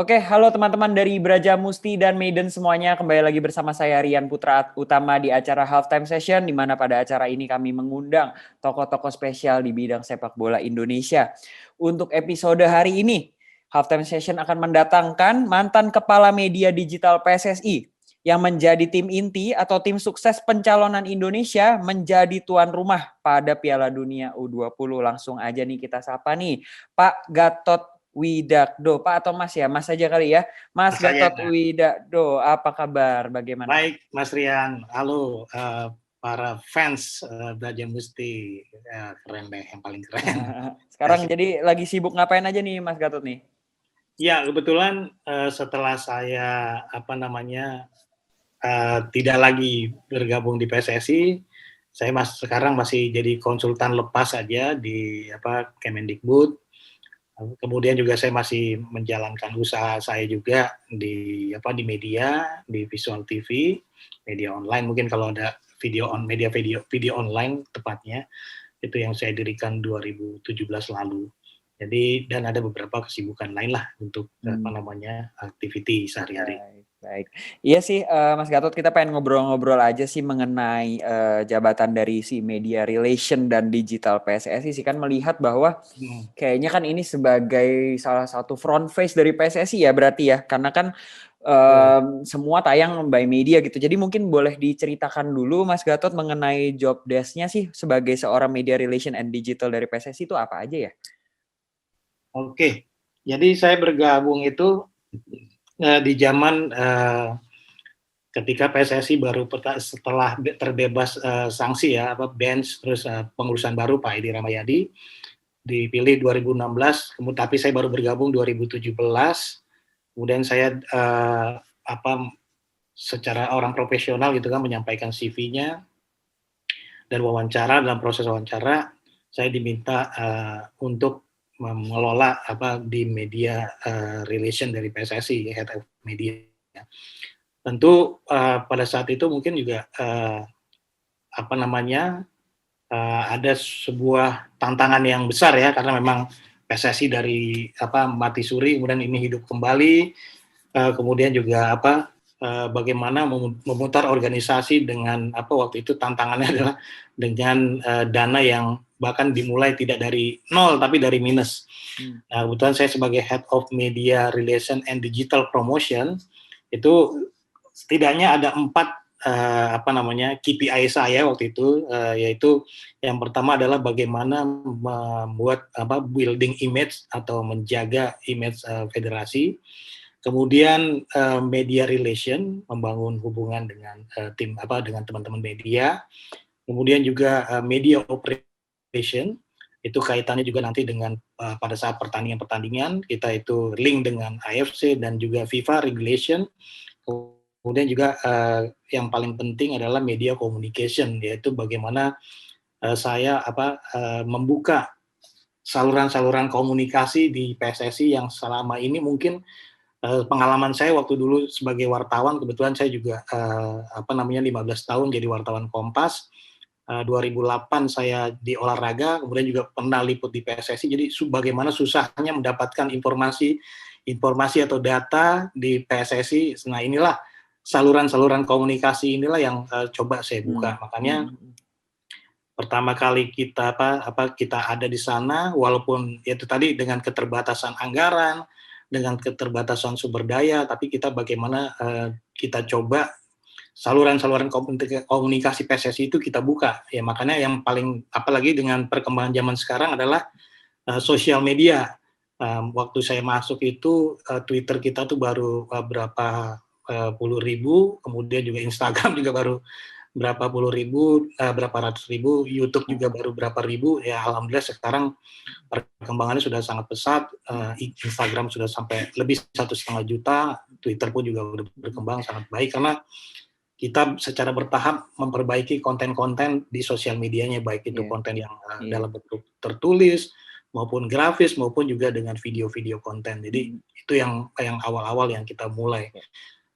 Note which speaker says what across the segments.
Speaker 1: Oke, halo teman-teman dari Braja Musti dan Maiden semuanya. Kembali lagi bersama saya Rian Putra Utama di acara Halftime Session, di mana pada acara ini kami mengundang tokoh-tokoh spesial di bidang sepak bola Indonesia. Untuk episode hari ini, Halftime Session akan mendatangkan mantan kepala media digital PSSI yang menjadi tim inti atau tim sukses pencalonan Indonesia menjadi tuan rumah pada Piala Dunia U20. Langsung aja nih kita sapa nih, Pak Gatot Widakdo, Pak atau Mas ya? Mas aja kali ya. Mas Gatot Widakdo, apa kabar? Bagaimana?
Speaker 2: Baik, Mas Rian. Halo, para fans Braja Musti. Keren deh, yang paling keren.
Speaker 1: Sekarang jadi lagi sibuk ngapain aja nih Mas Gatot nih?
Speaker 2: Ya, kebetulan setelah saya tidak lagi bergabung di PSSI, saya sekarang masih jadi konsultan lepas saja di Kemendikbud. Kemudian juga saya masih menjalankan usaha saya juga di media, di visual TV, media online. Mungkin kalau ada video online tepatnya, itu yang saya dirikan 2017 lalu. Jadi dan ada beberapa kesibukan lain lah untuk aktiviti sehari-hari.
Speaker 1: Baik. Iya sih Mas Gatot, kita pengen ngobrol-ngobrol aja sih mengenai jabatan dari si media relation dan digital PSSI sih, kan melihat bahwa kayaknya kan ini sebagai salah satu front face dari PSSI ya berarti ya, karena kan semua tayang by media gitu. Jadi mungkin boleh diceritakan dulu Mas Gatot mengenai job desk-nya sih sebagai seorang media relation and digital dari PSSI itu apa aja ya?
Speaker 2: Oke, jadi saya bergabung itu di zaman ketika PSSI baru setelah terbebas sanksi bench, terus pengurusan baru Pak Edi Ramayadi dipilih 2016, tapi saya baru bergabung 2017. Kemudian saya secara orang profesional gitu kan menyampaikan CV-nya dan wawancara. Dalam proses wawancara saya diminta untuk mengelola di media relation dari PSSI, head of media. Tentu pada saat itu mungkin juga ada sebuah tantangan yang besar ya, karena memang PSSI dari mati suri kemudian ini hidup kembali, kemudian juga bagaimana memutar organisasi dengan waktu itu tantangannya adalah dengan dana yang bahkan dimulai tidak dari nol tapi dari minus. Nah, kebetulan saya sebagai Head of Media Relation and Digital Promotion itu setidaknya ada 4 KPI saya waktu itu, yaitu yang pertama adalah bagaimana membuat building image atau menjaga image federasi. Kemudian media relation, membangun hubungan dengan dengan teman-teman media. Kemudian juga media operation, itu kaitannya juga nanti dengan pada saat pertandingan kita itu link dengan AFC dan juga FIFA regulation. Kemudian juga yang paling penting adalah media communication, yaitu bagaimana saya membuka saluran-saluran komunikasi di PSSI yang selama ini mungkin pengalaman saya waktu dulu sebagai wartawan, kebetulan saya juga 15 tahun jadi wartawan Kompas. 2008 saya di olahraga, kemudian juga pernah liput di PSSI. Jadi bagaimana susahnya mendapatkan informasi atau data di PSSI. Nah, inilah saluran-saluran komunikasi inilah yang coba saya buka. Makanya pertama kali kita kita ada di sana, walaupun itu tadi dengan keterbatasan anggaran, dengan keterbatasan sumber daya, tapi kita bagaimana kita coba saluran-saluran komunikasi PSSI itu kita buka. Ya, makanya yang paling apalagi dengan perkembangan zaman sekarang adalah sosial media. Waktu saya masuk itu Twitter kita tuh baru berapa puluh ribu, kemudian juga Instagram juga baru berapa puluh ribu, berapa ratus ribu, YouTube juga baru berapa ribu. Ya alhamdulillah sekarang perkembangannya sudah sangat pesat. Instagram sudah sampai lebih 1,5 juta, Twitter pun juga sudah berkembang sangat baik karena kita secara bertahap memperbaiki konten-konten di sosial medianya, baik itu konten yang dalam bentuk tertulis maupun grafis maupun juga dengan video-video konten. Jadi itu yang awal-awal yang kita mulai.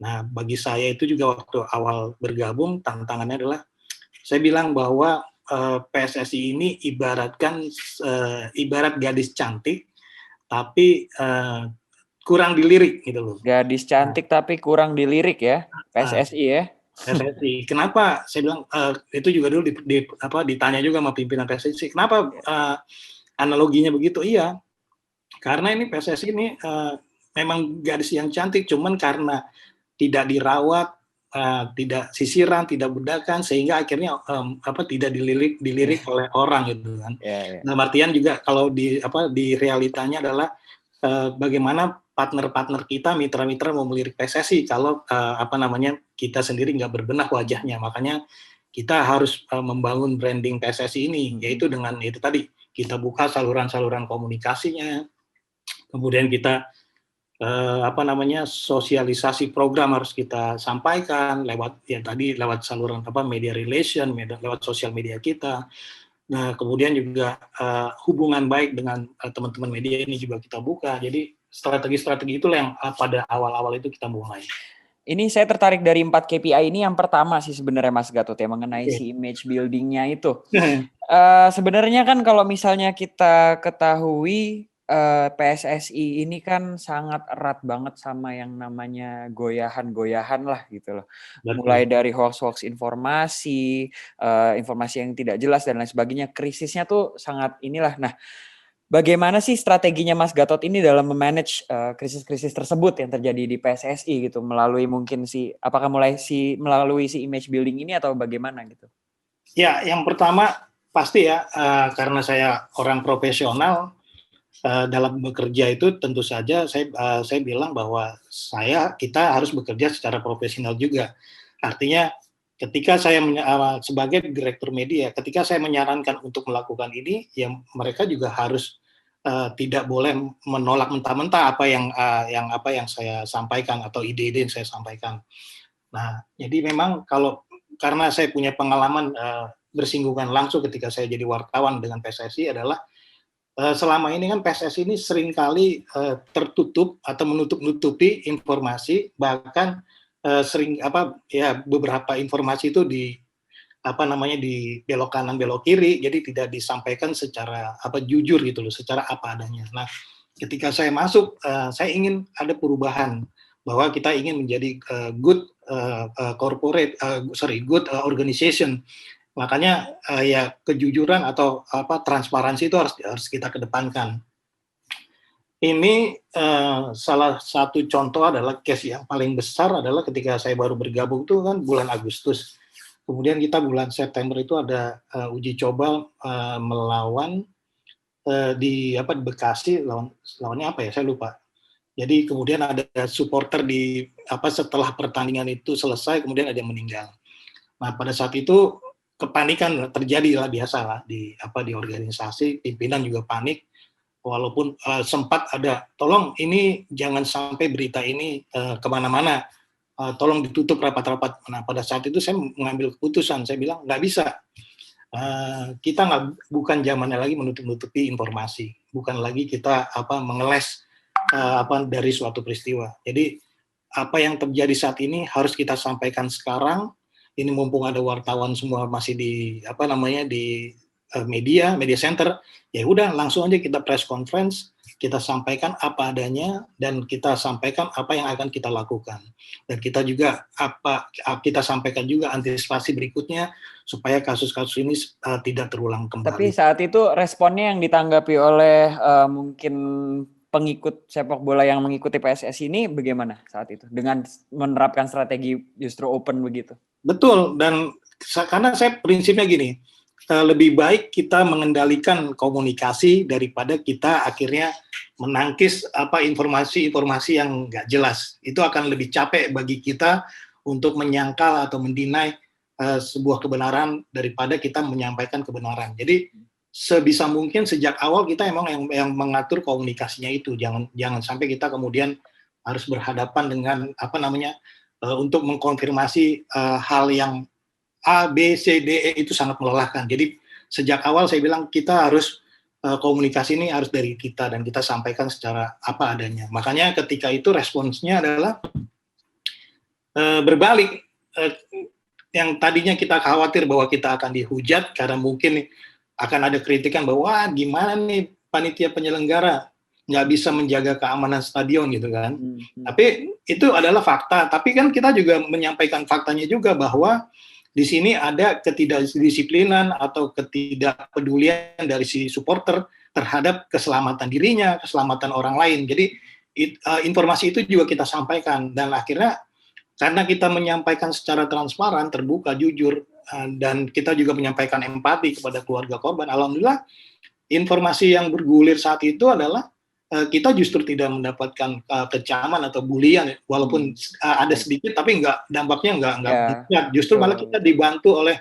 Speaker 2: Nah, bagi saya itu juga waktu awal bergabung tantangannya adalah saya bilang bahwa PSSI ini ibarat gadis cantik, tapi kurang dilirik gitu loh.
Speaker 1: Gadis cantik tapi kurang dilirik ya,
Speaker 2: Nah,
Speaker 1: PSSI ya.
Speaker 2: PSSI. Kenapa? Saya bilang itu juga dulu ditanya juga sama pimpinan PSSI. Kenapa analoginya begitu? Iya, karena ini PSSI ini memang gadis yang cantik, cuman karena tidak dirawat, tidak sisiran, tidak bedakan, sehingga akhirnya tidak dilirik oleh orang gitu kan. Nah, artian juga kalau di realitanya adalah bagaimana partner-partner kita, mitra-mitra mau melirik PSSI kalau kita sendiri nggak berbenah wajahnya. Makanya kita harus membangun branding PSSI ini, yaitu dengan itu tadi, kita buka saluran-saluran komunikasinya, kemudian kita sosialisasi program harus kita sampaikan lewat saluran media relation, lewat sosial media kita. Nah, kemudian juga hubungan baik dengan teman-teman media ini juga kita buka. Jadi strategi-strategi itulah yang pada awal-awal itu kita mulai.
Speaker 1: Ini saya tertarik dari 4 KPI ini. Yang pertama sih sebenarnya Mas Gatot ya, mengenai si image building-nya itu. Sebenarnya kan kalau misalnya kita ketahui PSSI ini kan sangat erat banget sama yang namanya goyahan-goyahan lah gitu loh.
Speaker 2: Betul.
Speaker 1: Mulai dari hoax-hoax informasi, informasi yang tidak jelas dan lain sebagainya. Krisisnya tuh sangat inilah. Nah, bagaimana sih strateginya Mas Gatot ini dalam memanage krisis-krisis tersebut yang terjadi di PSSI gitu, melalui melalui si image building ini atau bagaimana gitu?
Speaker 2: Ya, yang pertama pasti ya, karena saya orang profesional dalam bekerja itu tentu saja saya bilang bahwa kita harus bekerja secara profesional juga. Artinya ketika saya sebagai direktur media, ketika saya menyarankan untuk melakukan ini, ya mereka juga harus tidak boleh menolak mentah-mentah apa yang saya sampaikan atau ide-ide yang saya sampaikan. Nah, jadi memang karena saya punya pengalaman bersinggungan langsung ketika saya jadi wartawan dengan PSSI adalah selama ini kan PSSI ini seringkali tertutup atau menutup-nutupi informasi, bahkan beberapa informasi itu dibelok kanan belok kiri, jadi tidak disampaikan secara jujur gitu loh, secara apa adanya. Nah, ketika saya masuk, saya ingin ada perubahan bahwa kita ingin menjadi good organization. Makanya kejujuran atau transparansi itu harus kita kedepankan. Ini salah satu contoh adalah case yang paling besar adalah ketika saya baru bergabung itu kan bulan Agustus. Kemudian kita bulan September itu ada uji coba melawan di Bekasi, lawannya apa ya, saya lupa. Jadi kemudian ada supporter setelah pertandingan itu selesai kemudian ada yang meninggal. Nah, pada saat itu kepanikan terjadi lah, biasa lah di organisasi, pimpinan juga panik, walaupun sempat ada tolong ini jangan sampai berita ini kemana-mana, tolong ditutup rapat-rapat. Nah, pada saat itu saya mengambil keputusan, saya bilang nggak bisa, kita bukan zamannya lagi menutup-nutupi informasi, bukan lagi kita mengeles dari suatu peristiwa. Jadi apa yang terjadi saat ini harus kita sampaikan sekarang. Ini mumpung ada wartawan semua masih di media center, ya udah langsung aja kita press conference, kita sampaikan apa adanya dan kita sampaikan apa yang akan kita lakukan. Dan kita juga kita sampaikan juga antisipasi berikutnya supaya kasus-kasus ini tidak terulang kembali.
Speaker 1: Tapi saat itu responnya yang ditanggapi oleh mungkin pengikut sepak bola yang mengikuti PSSI ini bagaimana saat itu dengan menerapkan strategi justru open begitu?
Speaker 2: Betul, dan karena saya prinsipnya gini, lebih baik kita mengendalikan komunikasi daripada kita akhirnya menangkis informasi-informasi yang nggak jelas. Itu akan lebih capek bagi kita untuk menyangkal atau mendinai sebuah kebenaran daripada kita menyampaikan kebenaran. Jadi sebisa mungkin sejak awal kita emang yang mengatur komunikasinya itu, jangan sampai kita kemudian harus berhadapan dengan untuk mengkonfirmasi hal yang A, B, C, D, E itu sangat melelahkan. Jadi sejak awal saya bilang kita harus komunikasi ini harus dari kita dan kita sampaikan secara apa adanya. Makanya ketika itu responsnya adalah berbalik. Yang tadinya kita khawatir bahwa kita akan dihujat karena mungkin akan ada kritikan bahwa gimana nih panitia penyelenggara nggak bisa menjaga keamanan stadion gitu kan. Tapi itu adalah fakta. Tapi kan kita juga menyampaikan faktanya juga bahwa di sini ada ketidakdisiplinan atau ketidakpedulian dari si supporter terhadap keselamatan dirinya, keselamatan orang lain. Jadi informasi itu juga kita sampaikan, dan akhirnya karena kita menyampaikan secara transparan, terbuka, jujur, dan kita juga menyampaikan empati kepada keluarga korban, alhamdulillah informasi yang bergulir saat itu adalah kita justru tidak mendapatkan kecaman atau bulian, walaupun ada sedikit, tapi dampaknya nggak banyak. Justru malah kita dibantu oleh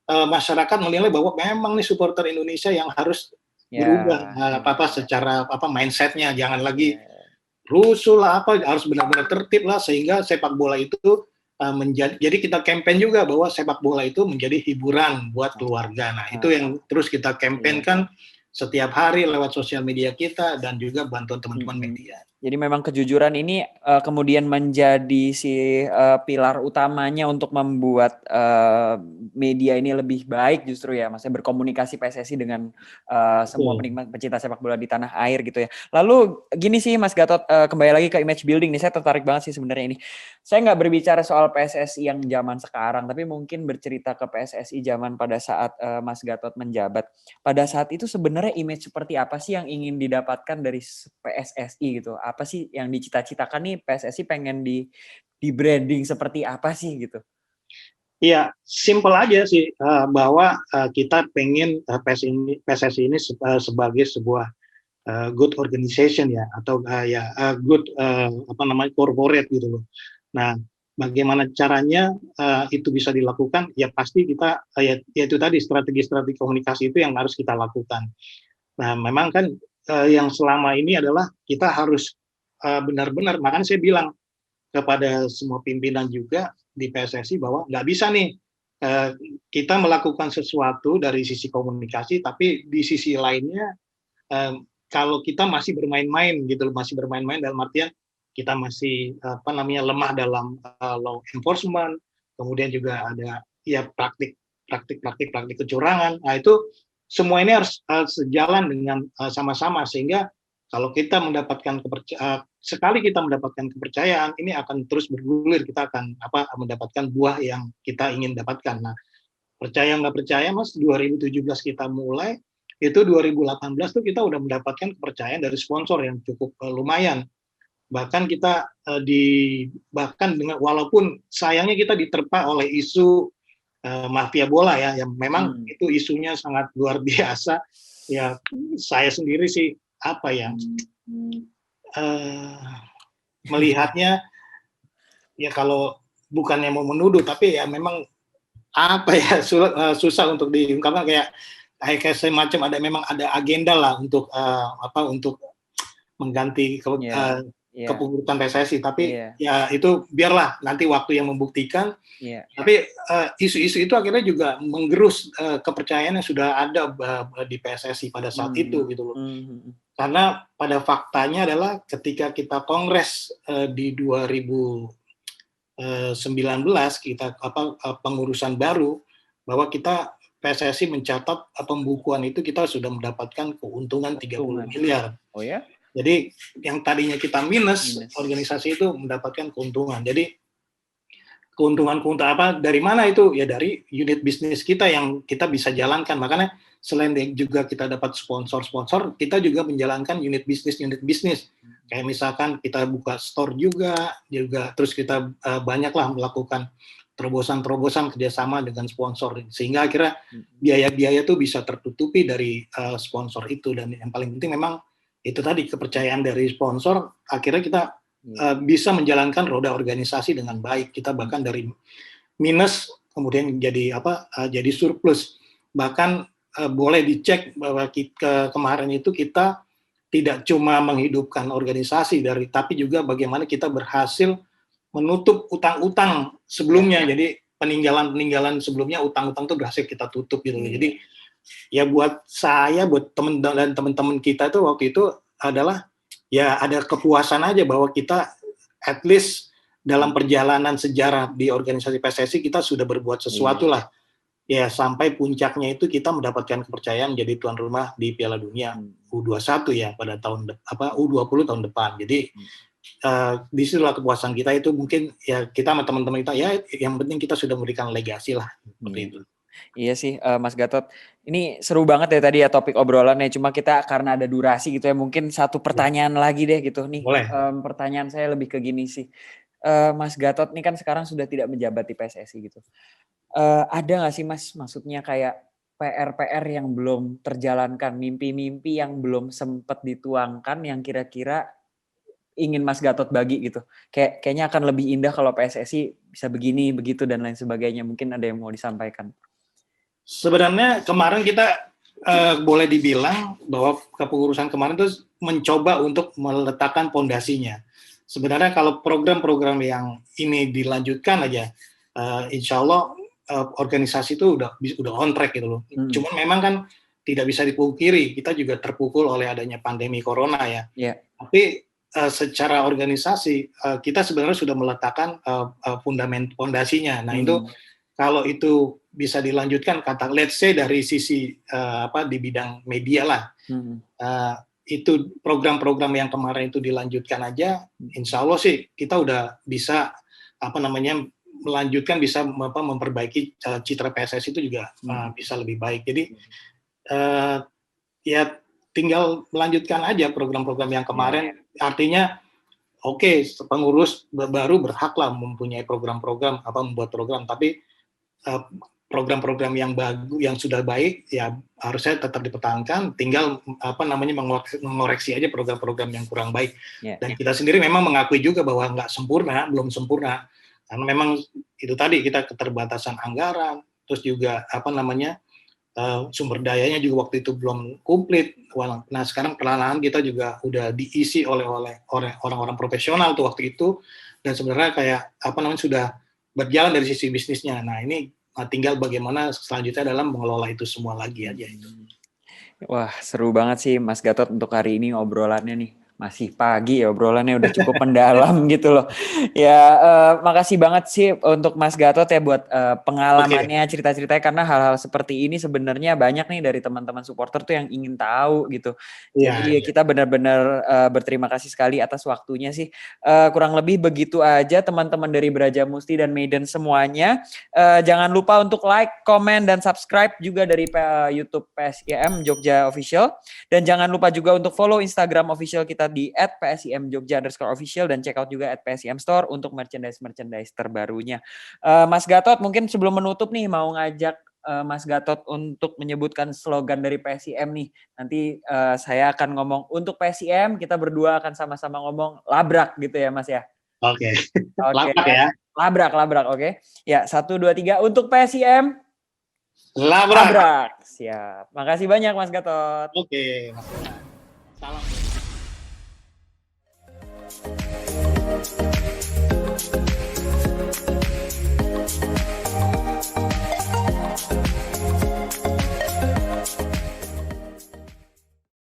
Speaker 2: masyarakat menilai bahwa memang nih supporter Indonesia yang harus berubah secara mindsetnya, jangan lagi rusuh lah, harus benar-benar tertib lah, sehingga sepak bola itu jadi kita campaign juga bahwa sepak bola itu menjadi hiburan buat keluarga. Nah, itu yang terus kita campaignkan setiap hari lewat sosial media kita dan juga bantuan teman-teman media.
Speaker 1: Jadi memang kejujuran ini kemudian menjadi si pilar utamanya untuk membuat media ini lebih baik justru ya, maksudnya berkomunikasi PSSI dengan semua penikmat pecinta sepak bola di tanah air gitu ya. Lalu gini sih Mas Gatot, kembali lagi ke image building nih, saya tertarik banget sih sebenarnya ini. Saya nggak berbicara soal PSSI yang zaman sekarang, tapi mungkin bercerita ke PSSI zaman pada saat Mas Gatot menjabat. Pada saat itu sebenarnya image seperti apa sih yang ingin didapatkan dari PSSI gitu? Apa sih yang dicita-citakan nih PSSI pengen di branding seperti apa sih gitu?
Speaker 2: Iya, simple aja sih, bahwa kita pengen PSSI ini sebagai sebuah good organization ya, atau good corporate gitu loh. Nah, bagaimana caranya itu bisa dilakukan? Ya pasti kita ya itu tadi strategi komunikasi itu yang harus kita lakukan. Nah, memang kan yang selama ini adalah kita harus benar-benar, makanya saya bilang kepada semua pimpinan juga di PSSI bahwa nggak bisa nih kita melakukan sesuatu dari sisi komunikasi, tapi di sisi lainnya kalau kita masih bermain-main gitu, masih bermain-main dalam artian kita masih lemah dalam law enforcement, kemudian juga ada ya praktik kecurangan. Nah, itu semua ini harus sejalan dengan sama-sama, sehingga kalau kita mendapatkan sekali kita mendapatkan kepercayaan, ini akan terus bergulir, kita akan mendapatkan buah yang kita ingin dapatkan. Nah, percaya nggak percaya Mas, 2017 kita mulai, itu 2018 tuh kita udah mendapatkan kepercayaan dari sponsor yang cukup lumayan. Bahkan kita bahkan dengan, walaupun sayangnya kita diterpa oleh isu mafia bola ya, yang memang itu isunya sangat luar biasa. Ya, saya sendiri sih melihatnya ya, kalau bukannya mau menuduh, tapi ya memang susah untuk diungkapkan, kayak semacam memang ada agenda lah untuk untuk mengganti kepengurusan PSSI, tapi ya itu biarlah nanti waktu yang membuktikan. Tapi isu-isu itu akhirnya juga menggerus kepercayaan yang sudah ada di PSSI pada saat itu gitu loh. Karena pada faktanya adalah ketika kita kongres di 2019 kita pengurusan baru, bahwa kita PSSI mencatat pembukuan itu kita sudah mendapatkan keuntungan 30 miliar.
Speaker 1: Oh ya?
Speaker 2: Jadi yang tadinya kita minus, organisasi itu mendapatkan keuntungan. Jadi keuntungan dari mana itu? Ya dari unit bisnis kita yang kita bisa jalankan. Makanya selain juga kita dapat sponsor, kita juga menjalankan unit bisnis. Kayak misalkan kita buka store juga, terus kita banyaklah melakukan terobosan kerjasama dengan sponsor, sehingga akhirnya biaya-biaya itu bisa tertutupi dari sponsor itu. Dan yang paling penting memang itu tadi, kepercayaan dari sponsor, akhirnya kita bisa menjalankan roda organisasi dengan baik. Kita bahkan dari minus kemudian jadi surplus. Bahkan boleh dicek bahwa kemarin itu kita tidak cuma menghidupkan organisasi tapi juga bagaimana kita berhasil menutup utang-utang sebelumnya. Jadi peninggalan sebelumnya, utang-utang itu berhasil kita tutup gitu. Jadi ya buat saya, buat teman-teman kita itu waktu itu adalah ya ada kepuasan aja bahwa kita at least dalam perjalanan sejarah di organisasi PSSI kita sudah berbuat sesuatu lah ya sampai puncaknya itu kita mendapatkan kepercayaan menjadi tuan rumah di Piala Dunia U21 ya pada U20 tahun depan. Jadi di situlah kepuasan kita itu mungkin ya kita sama teman-teman kita ya yang penting kita sudah memberikan legasi lah seperti itu.
Speaker 1: Iya sih Mas Gatot, ini seru banget ya tadi ya topik obrolannya, cuma kita karena ada durasi gitu ya mungkin satu pertanyaan lagi deh gitu nih. Pertanyaan saya lebih ke gini sih, Mas Gatot ini kan sekarang sudah tidak menjabat di PSSI gitu, ada nggak sih Mas maksudnya kayak PR-PR yang belum terjalankan, mimpi-mimpi yang belum sempat dituangkan yang kira-kira ingin Mas Gatot bagi gitu, kayaknya akan lebih indah kalau PSSI bisa begini begitu dan lain sebagainya, mungkin ada yang mau disampaikan?
Speaker 2: Sebenarnya kemarin kita boleh dibilang bahwa kepengurusan kemarin itu mencoba untuk meletakkan pondasinya. Sebenarnya kalau program-program yang ini dilanjutkan aja, insya Allah organisasi itu udah on track gitu loh. Cuman memang kan tidak bisa dipungkiri, kita juga terpukul oleh adanya pandemi corona ya. Tapi secara organisasi kita sebenarnya sudah meletakkan pondasinya. Nah itu kalau itu bisa dilanjutkan, let's say dari sisi di bidang media lah, itu program-program yang kemarin itu dilanjutkan aja, insya Allah sih kita udah bisa melanjutkan, bisa memperbaiki citra PSSI itu juga bisa lebih baik. Jadi ya tinggal melanjutkan aja program-program yang kemarin. Artinya oke, pengurus baru berhaklah mempunyai program-program membuat program, tapi program-program yang bagus, yang sudah baik ya harusnya tetap dipertahankan, tinggal mengoreksi aja program-program yang kurang baik. Dan kita sendiri memang mengakui juga bahwa belum sempurna, karena memang itu tadi kita keterbatasan anggaran, terus juga sumber dayanya juga waktu itu belum komplit. Nah sekarang perlahan-lahan kita juga udah diisi oleh orang-orang profesional tuh waktu itu, dan sebenarnya kayak sudah berjalan dari sisi bisnisnya. Nah ini tinggal bagaimana selanjutnya dalam mengelola itu semua lagi aja itu.
Speaker 1: Wah seru banget sih Mas Gatot untuk hari ini obrolannya nih. Masih pagi ya obrolannya udah cukup mendalam gitu loh. Ya makasih banget sih untuk Mas Gatot ya buat pengalamannya, cerita-ceritanya, karena hal-hal seperti ini sebenarnya banyak nih dari teman-teman supporter tuh yang ingin tahu gitu. Jadi kita benar-benar berterima kasih sekali atas waktunya sih. Kurang lebih begitu aja teman-teman dari Brajamusti dan Maiden semuanya. Jangan lupa untuk like, komen, dan subscribe juga dari YouTube PSIM Jogja Official. Dan jangan lupa juga untuk follow Instagram official kita di @psimjogja_official dan check out juga @psim store untuk merchandise terbarunya. Mas Gatot mungkin sebelum menutup nih mau ngajak Mas Gatot untuk menyebutkan slogan dari PSIM nih. Nanti saya akan ngomong untuk PSIM, kita berdua akan sama-sama ngomong labrak gitu ya Mas ya.
Speaker 2: Oke. Labrak ya.
Speaker 1: Labrak, oke. Ya, 1, 2, 3 untuk PSIM.
Speaker 2: Labrak.
Speaker 1: Siap. Makasih banyak Mas Gatot.
Speaker 2: Oke, Mas. Salam.